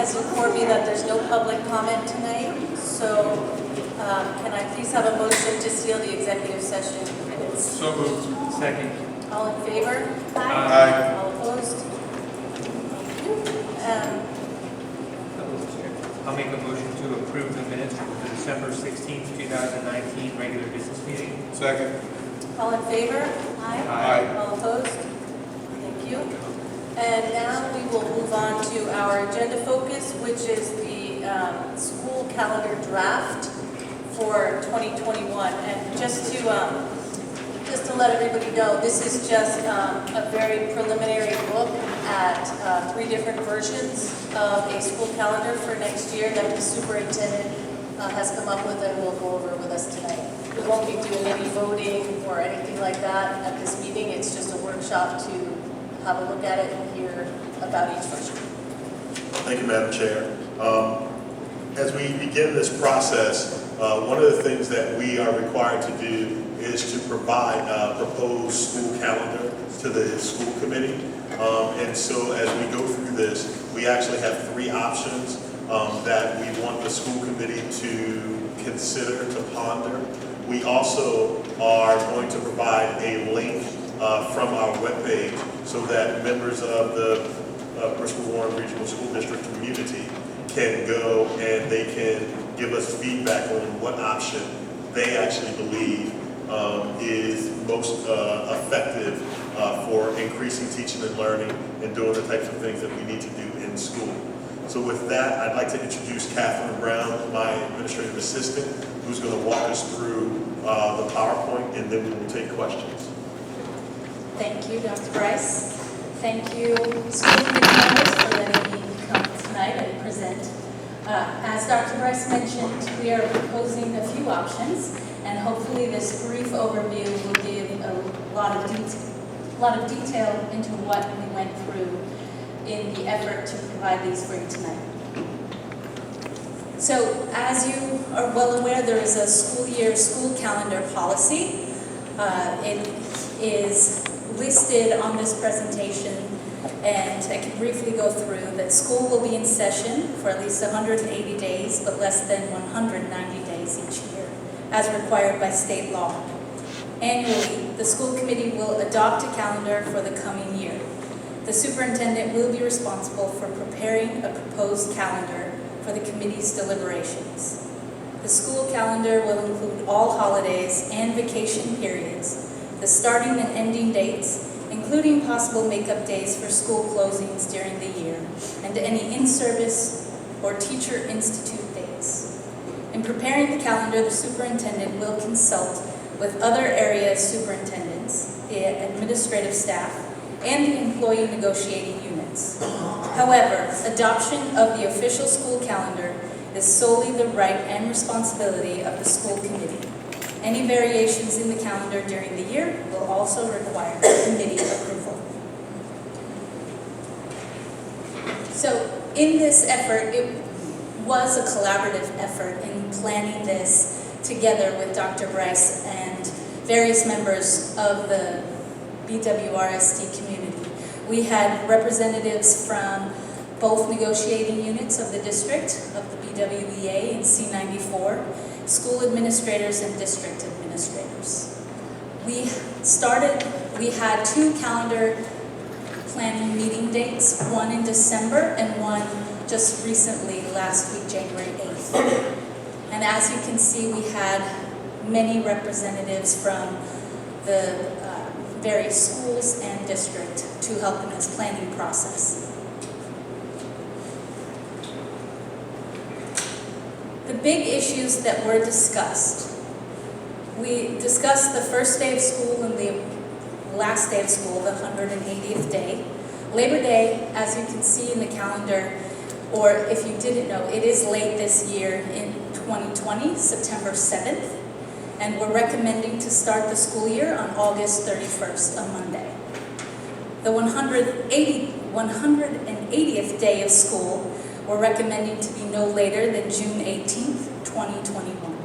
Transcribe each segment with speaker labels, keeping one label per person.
Speaker 1: has informed me that there's no public comment tonight, so can I please have a motion to seal the executive session minutes?
Speaker 2: So moved. Second.
Speaker 1: All in favor?
Speaker 2: Aye.
Speaker 1: All opposed? Thank you.
Speaker 2: I'll make a motion to approve the minutes for the December 16th, 2019 regular business meeting. Second.
Speaker 1: All in favor?
Speaker 2: Aye.
Speaker 1: All opposed? Thank you. And now we will move on to our agenda focus, which is the school calendar draft for 2021. And just to let everybody know, this is just a very preliminary look at 3 different versions of a school calendar for next year that the superintendent has come up with and will go over with us tonight. We won't be doing any voting or anything like that at this meeting. It's just a workshop to have a look at it and hear about each version.
Speaker 3: Thank you, Madam Chair. As we begin this process, one of the things that we are required to do is to provide a proposed school calendar to the school committee. And so as we go through this, we actually have 3 options that we want the school committee to consider, to ponder. We also are going to provide a link from our webpage so that members of the Bristol Warren Regional School District community can go and they can give us feedback on what option they actually believe is most effective for increasing teaching and learning and doing the types of things that we need to do in school. So with that, I'd like to introduce Catherine Brown, my administrative assistant, who's going to walk us through the PowerPoint, and then we will take questions.
Speaker 4: Thank you, Dr. Bryce. Thank you, school committee members, for letting me come tonight and present. As Dr. Bryce mentioned, we are proposing a few options, and hopefully this brief overview will give a lot of detail into what we went through in the effort to provide these for you tonight. So, as you are well aware, there is a school year school calendar policy. It is listed on this presentation, and I can briefly go through that school will be in session for at least 180 days, but less than 190 days each year, as required by state law. Annually, the school committee will adopt a calendar for the coming year. The superintendent will be responsible for preparing a proposed calendar for the committee's deliberations. The school calendar will include all holidays and vacation periods, the starting and ending dates, including possible make-up days for school closings during the year, and any in-service or teacher institute days. In preparing the calendar, the superintendent will consult with other area superintendents, the administrative staff, and the employee negotiating units. However, adoption of the official school calendar is solely the right and responsibility of the school committee. Any variations in the calendar during the year will also require committee approval. So in this effort, it was a collaborative effort in planning this together with Dr. Bryce and various members of the BWRSD community. We had representatives from both negotiating units of the district, of the BWEA and C94, school administrators and district administrators. We had 2 calendar planning meeting dates, one in December and one just recently, last week, January 8th. And as you can see, we had many representatives from the various schools and district to help in this planning process. The big issues that were discussed. We discussed the first day of school and the last day of school, the 180th day. Labor Day, as you can see in the calendar, or if you didn't know, it is late this year in 2020, September 7th. And we're recommending to start the school year on August 31st, a Monday. The 180th day of school, we're recommending to be no later than June 18th, 2021.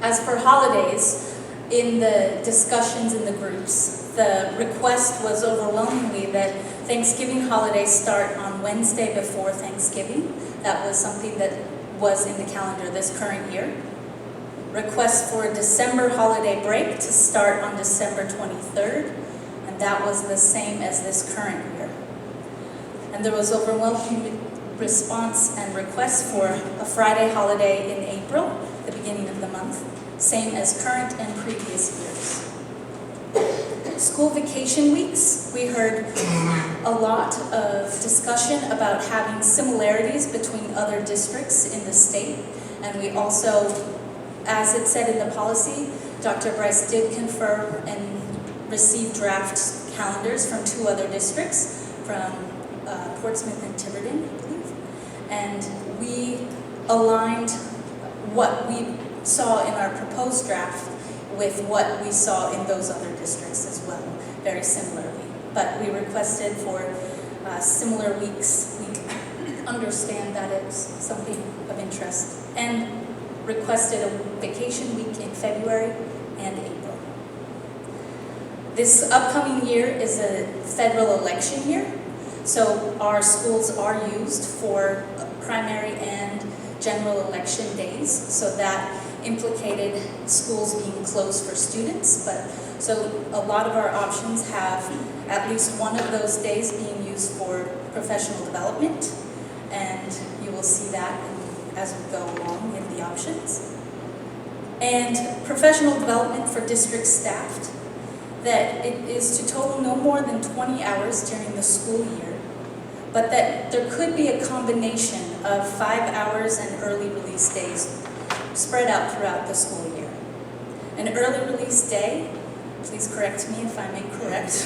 Speaker 4: As for holidays, in the discussions in the groups, the request was overwhelmingly that Thanksgiving holidays start on Wednesday before Thanksgiving. That was something that was in the calendar this current year. Request for a December holiday break to start on December 23rd, and that was the same as this current year. And there was overwhelming response and request for a Friday holiday in April, the beginning of the month, same as current and previous years. School vacation weeks, we heard a lot of discussion about having similarities between other districts in the state, and we also, as it said in the policy, Dr. Bryce did confirm and receive draft calendars from 2 other districts, from Portsmouth and Tiverton, I believe. And we aligned what we saw in our proposed draft with what we saw in those other districts as well, very similarly. But we requested for similar weeks. We understand that it's something of interest. And requested a vacation week in February and April. This upcoming year is a federal election year, so our schools are used for primary and general election days, so that implicated schools being closed for students, but so a lot of our options have at least one of those days being used for professional development, and you will see that as we go along in the options. And professional development for district staff, that it is to total no more than 20 hours during the school year, but that there could be a combination of 5 hours and early release days spread out throughout the school year. An early release day, please correct me if I'm incorrect,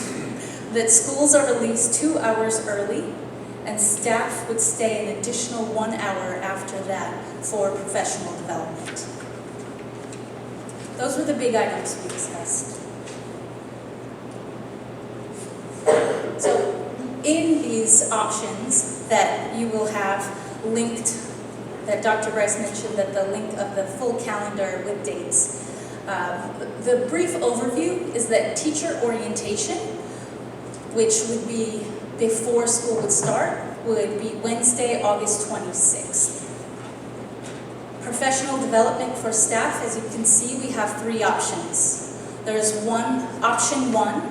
Speaker 4: that schools are released 2 hours early and staff would stay an additional 1 hour after that for professional development. Those were the big items we discussed. So in these options that you will have linked, that Dr. Bryce mentioned, that the link of the full calendar with dates. The brief overview is that teacher orientation, which would be before school would start, would be Wednesday, August 26th. Professional development for staff, as you can see, we have 3 options. There's option one,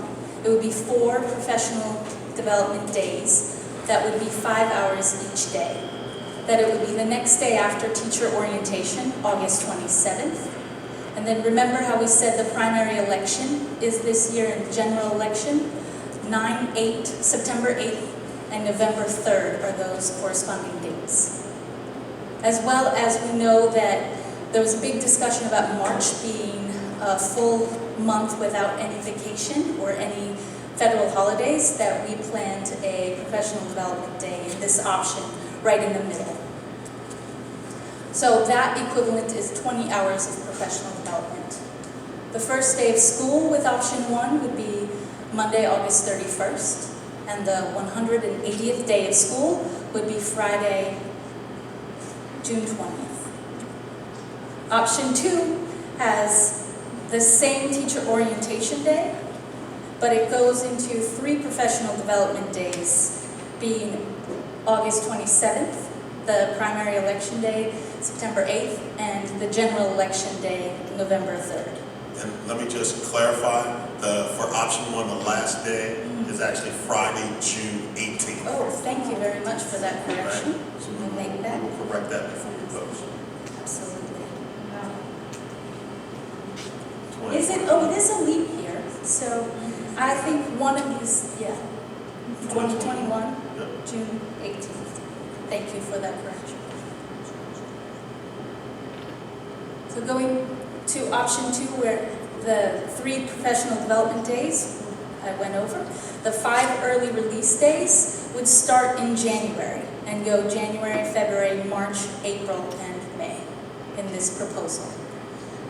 Speaker 4: it would be 4 professional development days. That would be 5 hours each day. That it would be the next day after teacher orientation, August 27th. And then remember how we said the primary election is this year in general election? September 8th and November 3rd are those corresponding dates. As well as we know that there was a big discussion about March being a full month without any vacation or any federal holidays, that we planned a professional development day in this option right in the middle. So that equivalent is 20 hours of professional development. The first day of school with option one would be Monday, August 31st, and the 180th day of school would be Friday, June 20th. Option two has the same teacher orientation day, but it goes into 3 professional development days, being August 27th, the primary election day, September 8th, and the general election day, November 3rd.
Speaker 3: And let me just clarify, for option one, the last day is actually Friday, June 18th.
Speaker 4: Oh, thank you very much for that correction.
Speaker 3: Right. So
Speaker 4: We'll make that.
Speaker 3: we'll correct that before we post.
Speaker 4: Absolutely. Is it, oh, it is a leap year, so I think one of these, 2021,
Speaker 3: Yep.
Speaker 4: June 18th. Thank you for that correction. So going to option two, where the 3 professional development days I went over, the 5 early release days would start in January and go January, February, March, April, and May in this proposal.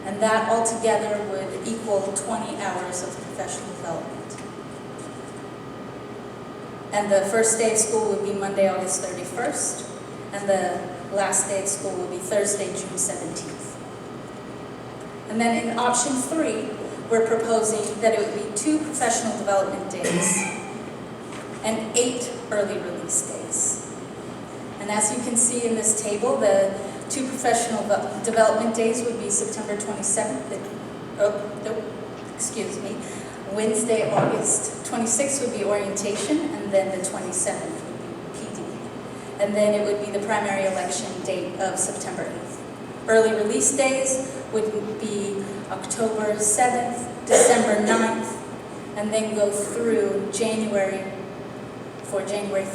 Speaker 4: And that altogether would equal 20 hours of professional development. And the first day of school would be Monday, August 31st, and the last day of school would be Thursday, June 17th. And then in option 3, we're proposing that it would be 2 professional development days and 8 early release days. And as you can see in this table, the 2 professional development days would be September 27th, Wednesday, August 26th would be orientation, and then the 27th would be PD. And then it would be the primary election date of September 8th. Early release days would be October 7th, December 9th, and then go through January 13th.